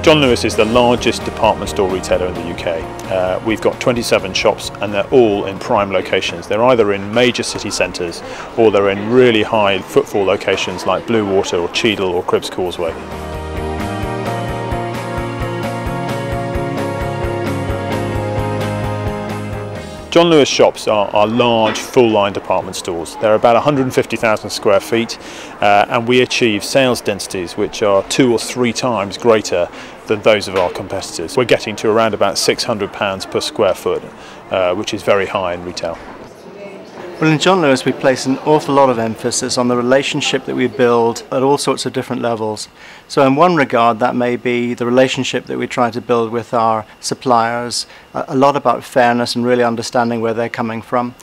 John Lewis is the largest department store retailer in the UK. We've got 27 shops and they're all in prime locations. They're either in major city centres or they're in really high footfall locations like Bluewater or Cheadle or Cribbs Causeway. John Lewis shops are large, full-line department stores. They're about 150,000 square feet and we achieve sales densities which are 2 or 3 times greater than those of our competitors. We're getting to around about £600 per square foot, which is very high in retail. Well, in John Lewis we place an awful lot of emphasis on the relationship that we build at all sorts of different levels. So in one regard that may be the relationship that we try to build with our suppliers, a lot about fairness and really understanding where they're coming from.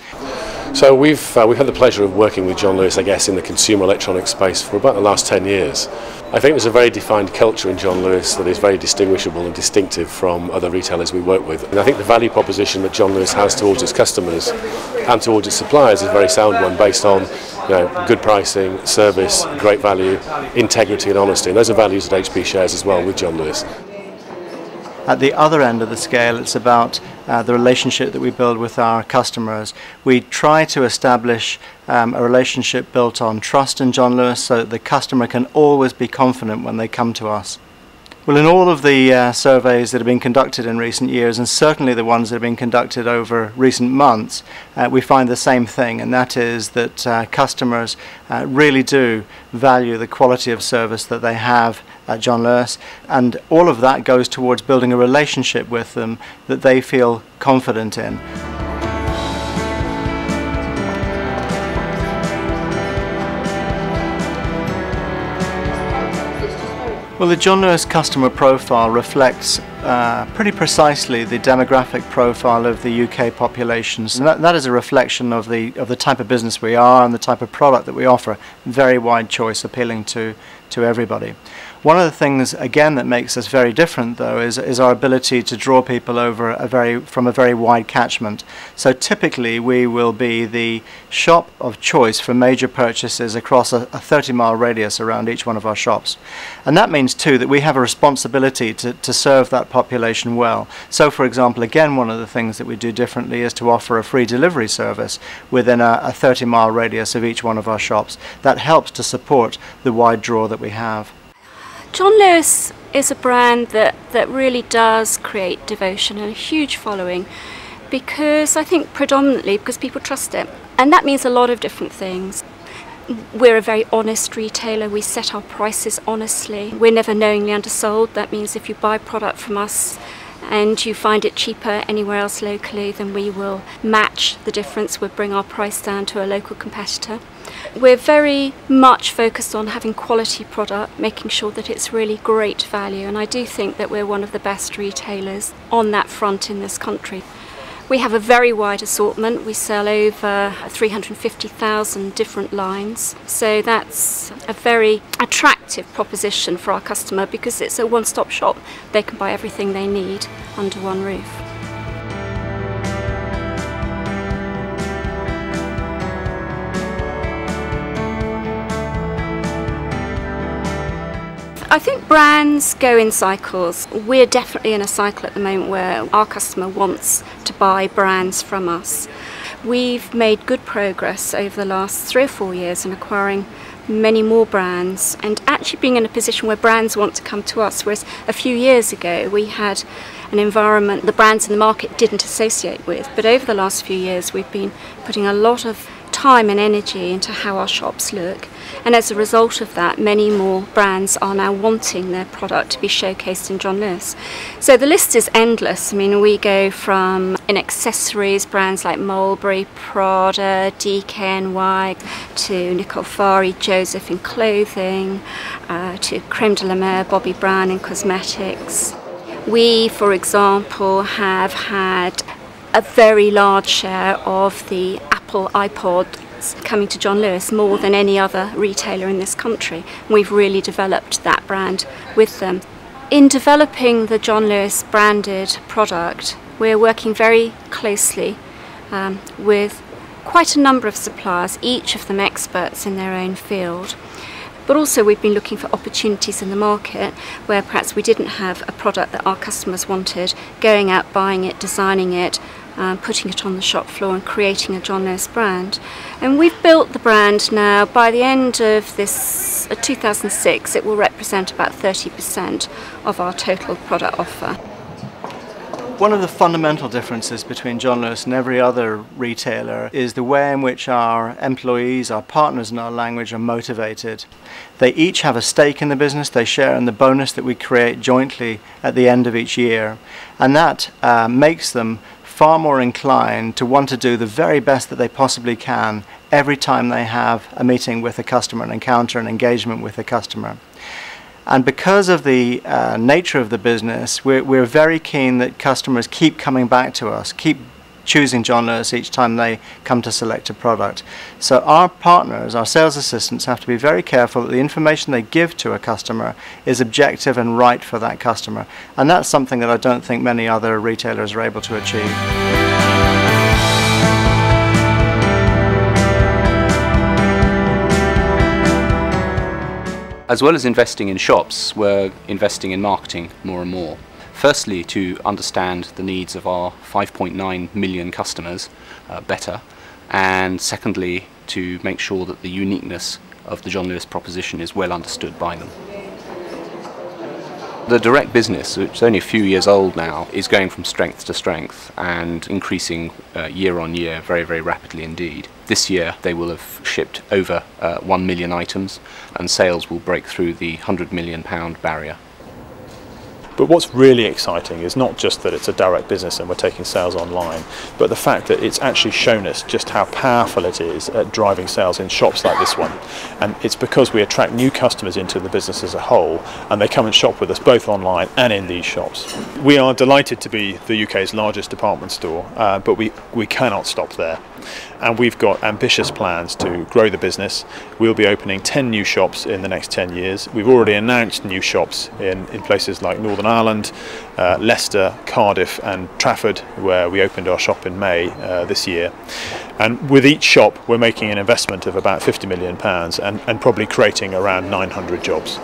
So we've had the pleasure of working with John Lewis, I guess, in the consumer electronics space for about the last 10 years. I think there's a very defined culture in John Lewis that is very distinguishable and distinctive from other retailers we work with. And I think the value proposition that John Lewis has towards its customers and towards its suppliers is a very sound one, based on good pricing, service, great value, integrity and honesty. And those are values that HP shares as well with John Lewis. At the other end of the scale, it's about the relationship that we build with our customers. We try to establish a relationship built on trust in John Lewis so that the customer can always be confident when they come to us. Well, in all of the surveys that have been conducted in recent years, and certainly the ones that have been conducted over recent months, we find the same thing, and that is that customers really do value the quality of service that they have at John Lewis, and all of that goes towards building a relationship with them that they feel confident in. Well, the John Lewis customer profile reflects pretty precisely the demographic profile of the UK populations, and that is a reflection of the type of business we are and the type of product that we offer. Very wide choice, appealing to everybody. One of the things, again, that makes us very different, though, is our ability to draw people over from a very wide catchment. So typically we will be the shop of choice for major purchases across a 30-mile radius around each one of our shops. And that means, too, that we have a responsibility to serve that population well. So, for example, again, one of the things that we do differently is to offer a free delivery service within a 30-mile radius of each one of our shops. That helps to support the wide draw that we have. John Lewis is a brand that really does create devotion and a huge following, because I think predominantly because people trust it, and that means a lot of different things. We're a very honest retailer. We set our prices honestly. We're never knowingly undersold. That means if you buy product from us and you find it cheaper anywhere else locally, then we will match the difference. We'll bring our price down to a local competitor. We're very much focused on having quality product, making sure that it's really great value, and I do think that we're one of the best retailers on that front in this country. We have a very wide assortment. We sell over 350,000 different lines, so that's a very attractive proposition for our customer because it's a one-stop shop. They can buy everything they need under one roof. I think brands go in cycles. We're definitely in a cycle at the moment where our customer wants to buy brands from us. We've made good progress over the last 3 or 4 years in acquiring many more brands and actually being in a position where brands want to come to us, whereas a few years ago we had an environment the brands in the market didn't associate with. But over the last few years we've been putting a lot of time and energy into how our shops look, and as a result of that many more brands are now wanting their product to be showcased in John Lewis. So the list is endless. I mean, we go from in accessories brands like Mulberry, Prada, DKNY, to Nicole Fari, Joseph in clothing, to Creme de la Mer, Bobbi Brown in cosmetics. We, for example, have had a very large share of the Apple iPods coming to John Lewis, more than any other retailer in this country. We've really developed that brand with them. In developing the John Lewis branded product, we're working very closely with quite a number of suppliers, each of them experts in their own field. but also we've been looking for opportunities in the market where perhaps we didn't have a product that our customers wanted, going out, buying it, designing it, putting it on the shop floor and creating a John Lewis brand. And we've built the brand now. By the end of this 2006, it will represent about 30% of our total product offer. One of the fundamental differences between John Lewis and every other retailer is the way in which our employees, our partners in our language, are motivated. They each have a stake in the business, they share in the bonus that we create jointly at the end of each year, and that makes them far more inclined to want to do the very best that they possibly can every time they have a meeting with a customer, an encounter, an engagement with a customer. And because of the nature of the business, we're very keen that customers keep coming back to us, keep choosing John Lewis each time they come to select a product. So our partners, our sales assistants, have to be very careful that the information they give to a customer is objective and right for that customer. And that's something that I don't think many other retailers are able to achieve. As well as investing in shops, we're investing in marketing more and more. Firstly, to understand the needs of our 5.9 million customers better, and secondly, to make sure that the uniqueness of the John Lewis proposition is well understood by them. The direct business, which is only a few years old now, is going from strength to strength and increasing year on year very, very rapidly indeed. This year they will have shipped over 1 million items, and sales will break through the £100 million barrier. But what's really exciting is not just that it's a direct business and we're taking sales online, but the fact that it's actually shown us just how powerful it is at driving sales in shops like this one. And it's because we attract new customers into the business as a whole, and they come and shop with us both online and in these shops. We are delighted to be the UK's largest department store, but we cannot stop there. And we've got ambitious plans to grow the business. We'll be opening 10 new shops in the next 10 years. We've already announced new shops in places like Northern Ireland, Leicester, Cardiff and Trafford, where we opened our shop in May this year. And with each shop we're making an investment of about £50 million and probably creating around 900 jobs.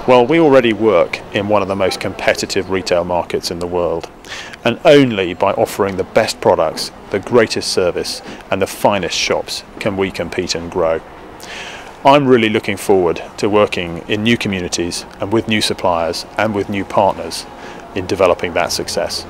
Well, we already work in one of the most competitive retail markets in the world, and only by offering the best products, the greatest service and the finest shops can we compete and grow. I'm really looking forward to working in new communities and with new suppliers and with new partners in developing that success.